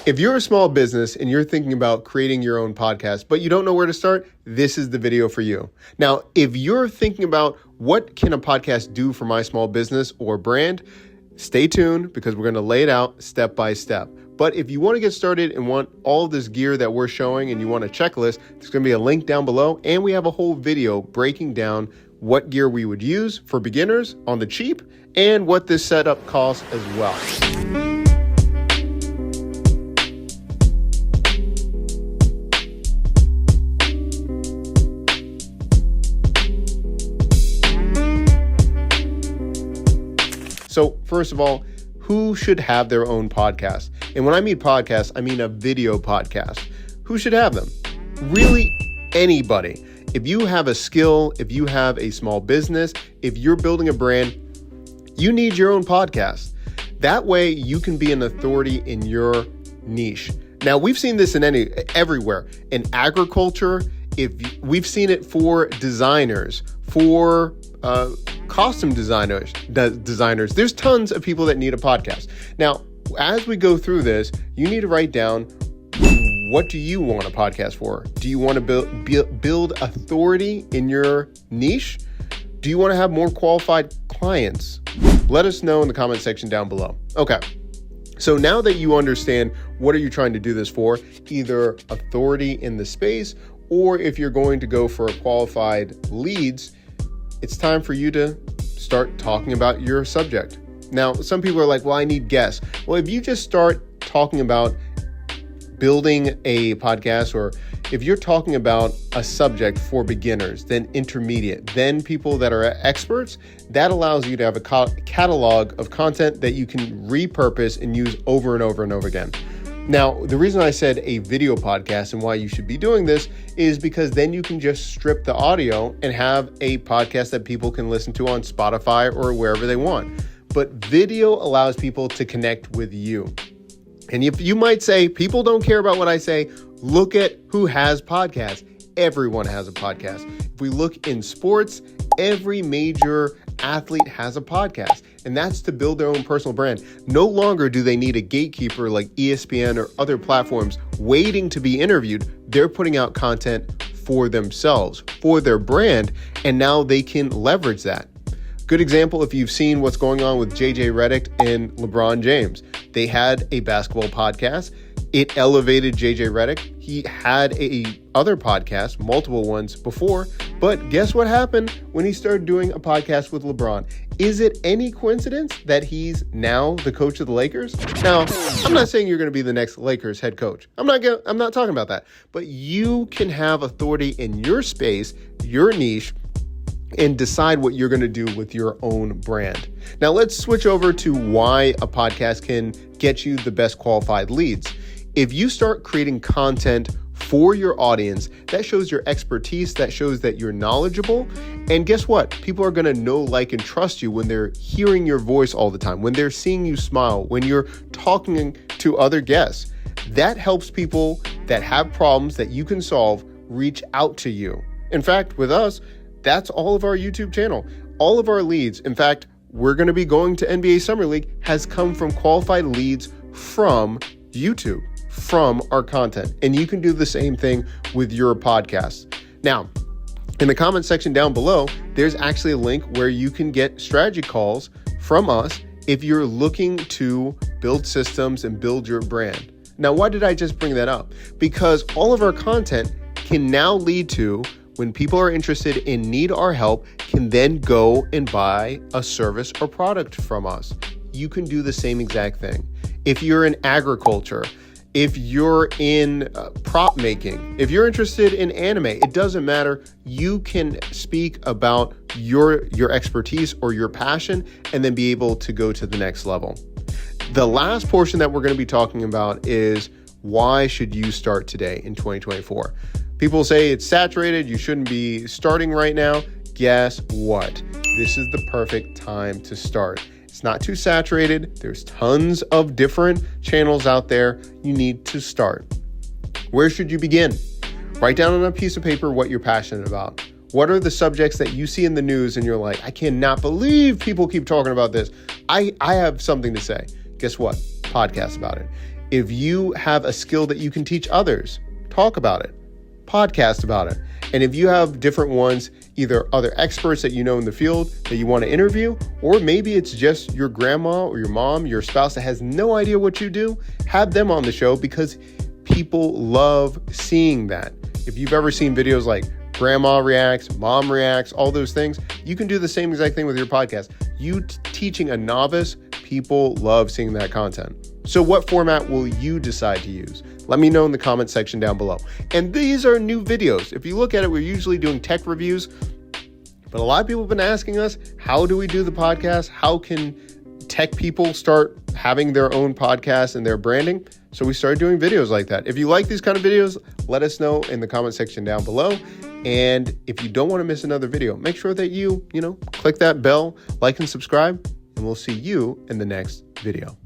If you're a small business and you're thinking about creating your own podcast, but you don't know where to start, this is the video for you. Now, if you're thinking about what can a podcast do for my small business or brand, stay tuned because we're going to lay it out step by step. But if you want to get started and want all this gear that we're showing and you want a checklist, there's going to be a link down below. And we have a whole video breaking down what gear we would use for beginners on the cheap and what this setup costs as well. So first of all, who should have their own podcast? And when I mean podcast, I mean a video podcast. Who should have them? Really anybody. If you have a skill, if you have a small business, if you're building a brand, you need your own podcast. That way you can be an authority in your niche. Now we've seen this everywhere. In agriculture, we've seen it for designers, for costume designers. There's tons of people that need a podcast. Now, as we go through this, you need to write down, what do you want a podcast for? Do you want to build authority in your niche? Do you want to have more qualified clients? Let us know in the comment section down below. Okay. So now that you understand what are you trying to do this for, either authority in the space, or if you're going to go for qualified leads, it's time for you to start talking about your subject. Now, some people are like, well, I need guests. Well, if you just start talking about building a podcast, or if you're talking about a subject for beginners, then intermediate, then people that are experts, that allows you to have a catalog of content that you can repurpose and use over and over and over again. Now, the reason I said a video podcast and why you should be doing this is because then you can just strip the audio and have a podcast that people can listen to on Spotify or wherever they want. But video allows people to connect with you. And if you might say, people don't care about what I say, look at who has podcasts. Everyone has a podcast. If we look in sports, every major athlete has a podcast, and that's to build their own personal brand. No longer do they need a gatekeeper like ESPN or other platforms waiting to be interviewed. They're putting out content for themselves, for their brand, and now they can leverage that. Good example, if you've seen what's going on with JJ Redick and LeBron James. They had a basketball podcast. It elevated JJ Redick. He had other podcast, multiple ones before, but guess what happened when he started doing a podcast with LeBron? Is it any coincidence that he's now the coach of the Lakers? Now, I'm not saying you're going to be the next Lakers head coach. I'm not talking about that, but you can have authority in your space, your niche, and decide what you're going to do with your own brand. Now, let's switch over to why a podcast can get you the best qualified leads. If you start creating content for your audience, that shows your expertise, that shows that you're knowledgeable. And guess what? People are going to know, like, and trust you when they're hearing your voice all the time, when they're seeing you smile, when you're talking to other guests. That helps people that have problems that you can solve reach out to you. In fact, with us, that's all of our YouTube channel. All of our leads, in fact, we're going to be going to NBA Summer League, has come from qualified leads from YouTube, from our content. And you can do the same thing with your podcast. Now, in the comment section down below, there's actually a link where you can get strategy calls from us if you're looking to build systems and build your brand. Now, why did I just bring that up? Because all of our content can now lead to, when people are interested and need our help, can then go and buy a service or product from us. You can do the same exact thing. If you're in agriculture, if you're in prop making, if you're interested in anime, it doesn't matter. You can speak about your expertise or your passion and then be able to go to the next level. The last portion that we're going to be talking about is, why should you start today in 2024? People say it's saturated, you shouldn't be starting right now. Guess what? This is the perfect time to start. It's not too saturated. There's tons of different channels out there. You need to start. Where should you begin? Write down on a piece of paper what you're passionate about. What are the subjects that you see in the news and you're like, I cannot believe people keep talking about this. I have something to say. Guess what? Podcast about it. If you have a skill that you can teach others, talk about it, podcast about it. And if you have different ones, either other experts that you know in the field that you want to interview, or maybe it's just your grandma or your mom, your spouse that has no idea what you do, have them on the show because people love seeing that. If you've ever seen videos like grandma reacts, mom reacts, all those things, you can do the same exact thing with your podcast. You teaching a novice, people love seeing that content. So what format will you decide to use? Let me know in the comment section down below. And these are new videos. If you look at it, we're usually doing tech reviews, but a lot of people have been asking us, how do we do the podcast? How can tech people start having their own podcast and their branding? So we started doing videos like that. If you like these kind of videos, let us know in the comment section down below. And if you don't want to miss another video, make sure that you click that bell, like and subscribe, and we'll see you in the next video.